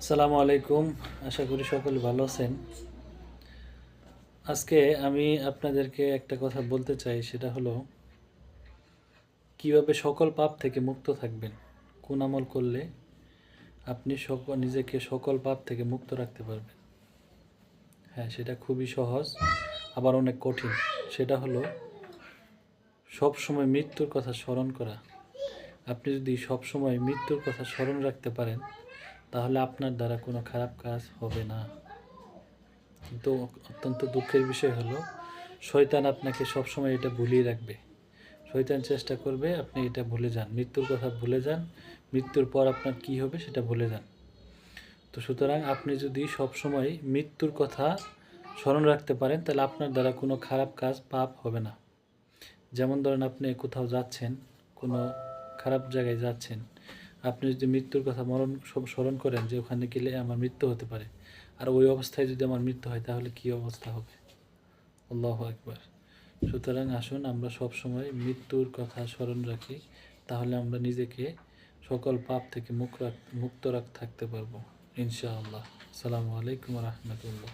আসসালামু আলাইকুম। আশা করি সকলে ভালো আছেন। আজকে আমি আপনাদেরকে একটা কথা বলতে চাই, সেটা হলো কিভাবে সকল পাপ থেকে মুক্ত থাকবেন। কোন আমল করলে আপনি নিজেকে সকল পাপ থেকে মুক্ত রাখতে পারবেন। হ্যাঁ, সেটা খুবই সহজ, আবার অনেক কঠিন। সেটা হলো সব সময় মৃত্যুর কথা স্মরণ করা। আপনি যদি সব সময় মৃত্যুর কথা স্মরণ রাখতে পারেন, তাহলে আপনার দ্বারা কোনো খারাপ কাজ হবে না। কিন্তু অত্যন্ত দুঃখের বিষয় হলো, শয়তান আপনাকে সবসময় এটা ভুলিয়ে রাখবে। শয়তান চেষ্টা করবে আপনি এটা ভুলে যান, মৃত্যুর কথা ভুলে যান, মৃত্যুর পর আপনার কি হবে সেটা ভুলে যান। তো সুতরাং আপনি যদি সবসময় মৃত্যুর কথা স্মরণ রাখতে পারেন, তাহলে আপনার দ্বারা কোনো খারাপ কাজ পাপ হবে না। যেমন ধরেন, আপনি কোথাও যাচ্ছেন, কোনো খারাপ জায়গায় যাচ্ছেন, আপনি যদি মৃত্যুর কথা স্মরণ করেন যে ওখানে গেলে আমার মৃত্যু হতে পারে, আর ওই অবস্থায় যদি আমার মৃত্যু হয়, তাহলে কী অবস্থা হবে? আল্লাহু আকবার। সুতরাং আসুন আমরা সব সময় মৃত্যুর কথা স্মরণ রাখি, তাহলে আমরা নিজেকে সকল পাপ থেকে মুক্ত থাকতে পারবো ইনশাআল্লাহ। আসসালামু আলাইকুম রহমতুল্লাহ।